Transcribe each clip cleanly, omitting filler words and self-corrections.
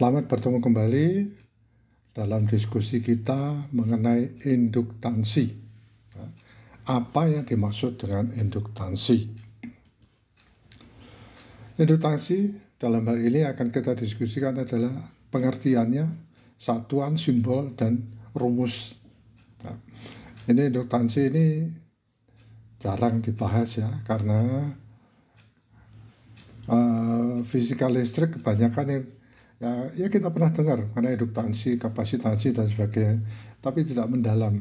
Selamat bertemu kembali dalam diskusi kita mengenai induktansi. Apa yang dimaksud dengan induktansi? Induktansi dalam hal ini akan kita diskusikan adalah pengertiannya, satuan, simbol, dan rumus. Ini induktansi ini jarang dibahas ya, karena fisika listrik kebanyakan ya kita pernah dengar mengenai induktansi, kapasitansi dan sebagainya, tapi tidak mendalam.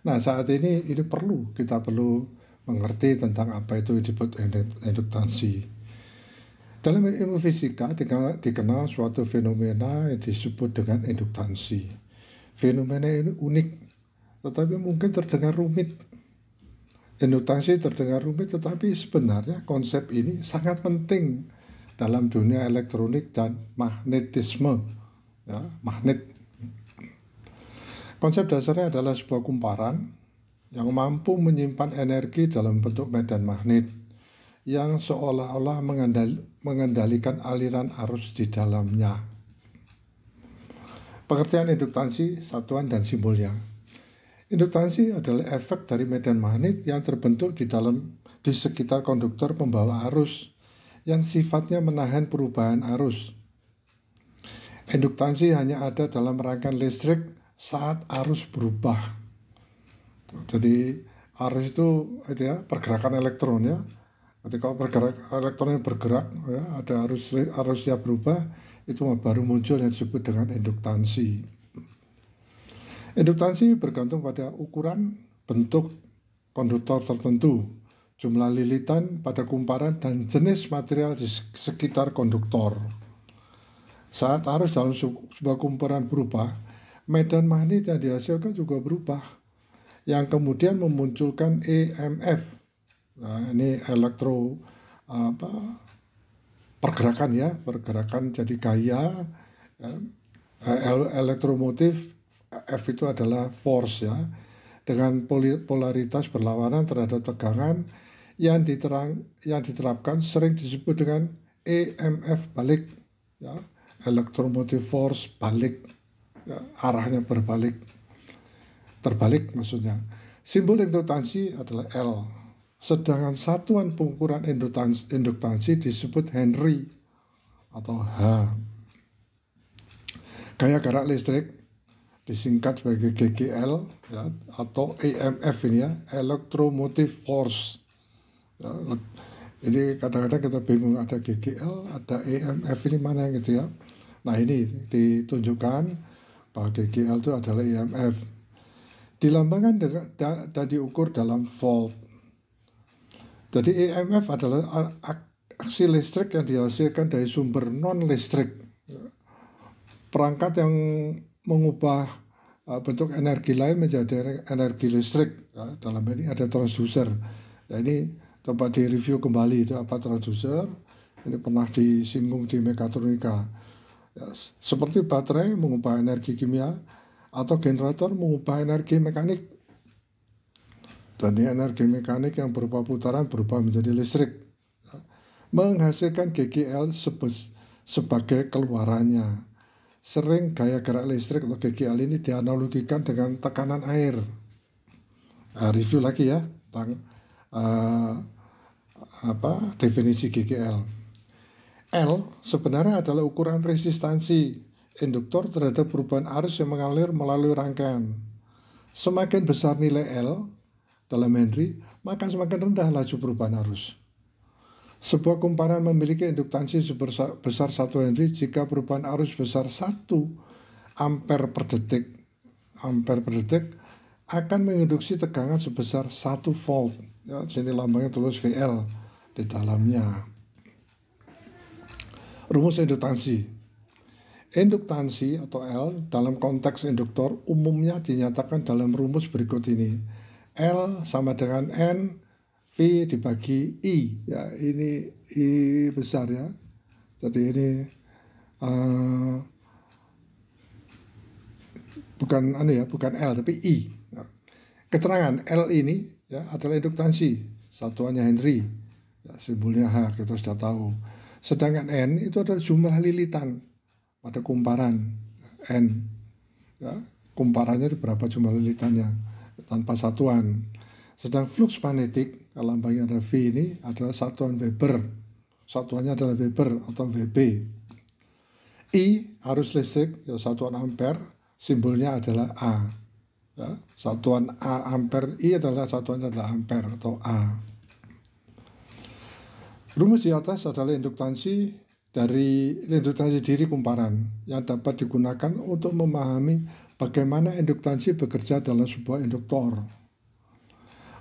Nah, saat ini kita perlu mengerti tentang apa itu disebut induktansi. Dalam ilmu fisika dikenal suatu fenomena yang disebut dengan induktansi. Fenomena ini unik, tetapi mungkin terdengar rumit. Induktansi terdengar rumit, tetapi sebenarnya konsep ini sangat penting dalam dunia elektronik dan magnetisme, ya, magnet. Konsep dasarnya adalah sebuah kumparan yang mampu menyimpan energi dalam bentuk medan magnet yang seolah-olah mengendalikan aliran arus di dalamnya. Pengertian induktansi, satuan dan simbolnya. Induktansi adalah efek dari medan magnet yang terbentuk di sekitar konduktor pembawa arus yang sifatnya menahan perubahan arus. Induktansi hanya ada dalam rangkaian listrik saat arus berubah. Jadi arus itu ya, pergerakan elektron ya. Ketika elektronnya bergerak ya, ada arusnya berubah, itu baru muncul yang disebut dengan induktansi. Induktansi bergantung pada ukuran, bentuk konduktor tertentu, jumlah lilitan pada kumparan, dan jenis material di sekitar konduktor. Saat arus dalam sebuah kumparan berubah, medan magnet yang dihasilkan juga berubah, yang kemudian memunculkan EMF. Nah, ini pergerakan jadi gaya, ya. Elektromotif, F itu adalah force ya, dengan polaritas berlawanan terhadap tegangan yang diterapkan sering disebut dengan EMF balik, ya, elektromotive force balik, ya, arahnya terbalik maksudnya. Simbol induktansi adalah L, sedangkan satuan pengukuran induktansi disebut Henry atau H. Gaya gerak listrik disingkat sebagai GGL ya, atau EMF ini ya, electromotive force. Ya, ini kadang-kadang kita bingung, ada GGL, ada EMF, ini mana gitu ya. Nah, ini ditunjukkan bahwa GGL itu adalah EMF. Dilambangkan dan diukur dalam volt. Jadi EMF adalah aksi listrik yang dihasilkan dari sumber non-listrik. Perangkat yang mengubah bentuk energi lain menjadi energi listrik. Ya, dalam ini ada transducer. Ya, ini coba direview kembali itu apa transducer. Ini pernah disinggung di mekatronika. Ya, seperti baterai mengubah energi kimia atau generator mengubah energi mekanik. Dan energi mekanik yang berupa putaran berubah menjadi listrik. Ya, menghasilkan GGL sebagai keluarannya. Sering gaya gerak listrik atau GGL ini dianalogikan dengan tekanan air. Review lagi ya tentang definisi GGL. L sebenarnya adalah ukuran resistansi induktor terhadap perubahan arus yang mengalir melalui rangkaian. Semakin besar nilai L dalam Henry, maka semakin rendah laju perubahan arus. Sebuah kumparan memiliki induktansi sebesar 1 Henry jika perubahan arus besar 1 ampere per detik. Ampere per detik akan menginduksi tegangan sebesar 1 volt. Ya, sini lambangnya tulis VL di dalamnya. Rumus induktansi. Induktansi atau L dalam konteks induktor umumnya dinyatakan dalam rumus berikut ini. L sama dengan N V dibagi I, ya ini I besar ya. Jadi ini bukan L tapi I. Keterangan L ini ya adalah induktansi, satuannya Henry. Ya, simbolnya H kita sudah tahu. Sedangkan N itu adalah jumlah lilitan pada kumparan N. Ya, kumparannya itu berapa jumlah lilitannya tanpa satuan. Sedang flux magnetik, lambangnya ada V ini adalah satuan Weber. Satuannya adalah Weber atau Wb. I arus listrik, ya, satuan ampere, simbolnya adalah A. Ya, satuan A ampere, I adalah satuannya adalah ampere atau A. Rumus di atas adalah induktansi diri kumparan yang dapat digunakan untuk memahami bagaimana induktansi bekerja dalam sebuah induktor.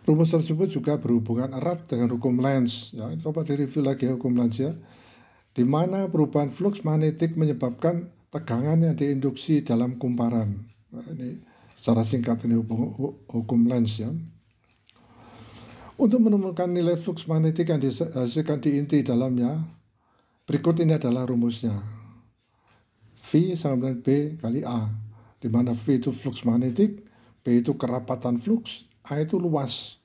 Rumus tersebut juga berhubungan erat dengan hukum Lenz. Ya, coba direview lagi hukum Lenz ya. Di mana perubahan flux magnetik menyebabkan tegangan yang diinduksi dalam kumparan. Nah, ini secara singkat ini hukum Lenz ya. Untuk menemukan nilai flux magnetik yang dihasilkan di inti dalamnya, berikut ini adalah rumusnya. V sama dengan B kali A, di mana V itu flux magnetik, B itu kerapatan flux, A itu luas,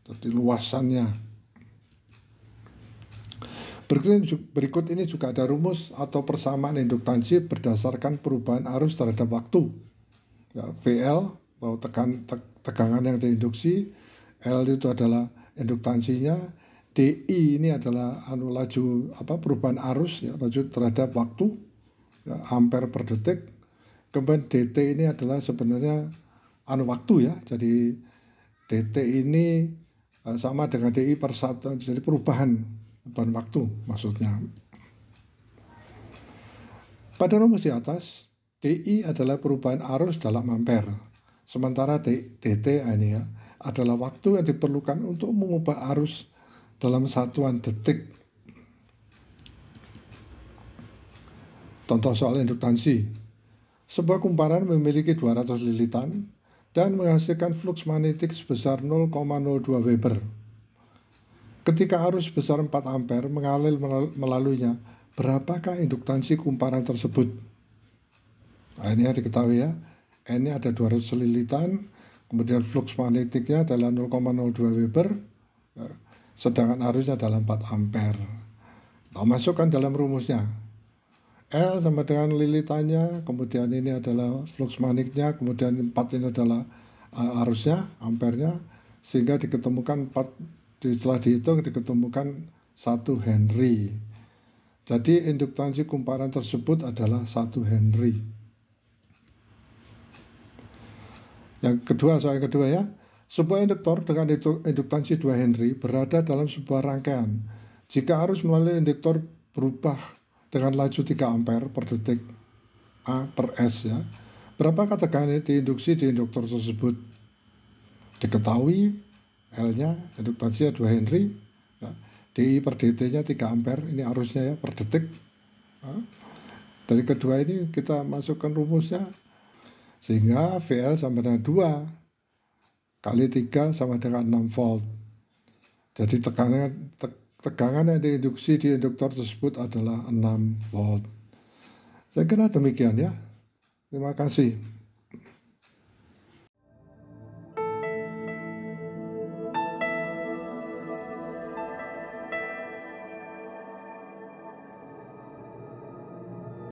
jadi luasannya. Berikut ini juga ada rumus atau persamaan induktansi berdasarkan perubahan arus terhadap waktu. Ya, VL atau tegangan yang diinduksi, L itu adalah induktansinya, DI ini adalah laju perubahan arus ya, laju terhadap waktu ya, ampere per detik. Kemudian DT ini adalah sebenarnya waktu ya, jadi DT ini sama dengan DI per 1, jadi perubahan waktu maksudnya. Pada rumus di atas, DI adalah perubahan arus dalam ampere, sementara DT ini ya adalah waktu yang diperlukan untuk mengubah arus dalam satuan detik. Contoh soal induktansi. Sebuah kumparan memiliki 200 lilitan dan menghasilkan flux magnetik sebesar 0,02 Weber. Ketika arus sebesar 4 ampere mengalir melaluinya, berapakah induktansi kumparan tersebut? Nah, ini yang diketahui ya. N ini ada 200 lilitan, kemudian flux magnetiknya adalah 0,02 Weber, sedangkan arusnya adalah 4 ampere. Nah, masukkan dalam rumusnya. L sama dengan lilitannya, kemudian ini adalah flux magnetiknya, kemudian 4 ini adalah arusnya, ampernya, sehingga diketemukan 4, setelah dihitung diketemukan 1 Henry. Jadi induktansi kumparan tersebut adalah 1 Henry. Yang kedua, soal yang kedua ya, sebuah induktor dengan induktansi 2 Henry berada dalam sebuah rangkaian. Jika arus melalui induktor berubah dengan laju 3 ampere per detik A per S ya, berapakah tegangan yang diinduksi di induktor tersebut? Diketahui L-nya, induktansinya 2 Henry, ya, DI per DT-nya 3 ampere, ini arusnya ya per detik. Ya. Dari kedua ini kita masukkan rumusnya, sehingga VL sama dengan 2 kali 3 sama dengan 6 volt. Jadi tegangan yang diinduksi di induktor tersebut adalah 6 volt. Saya kira demikian ya. Terima kasih.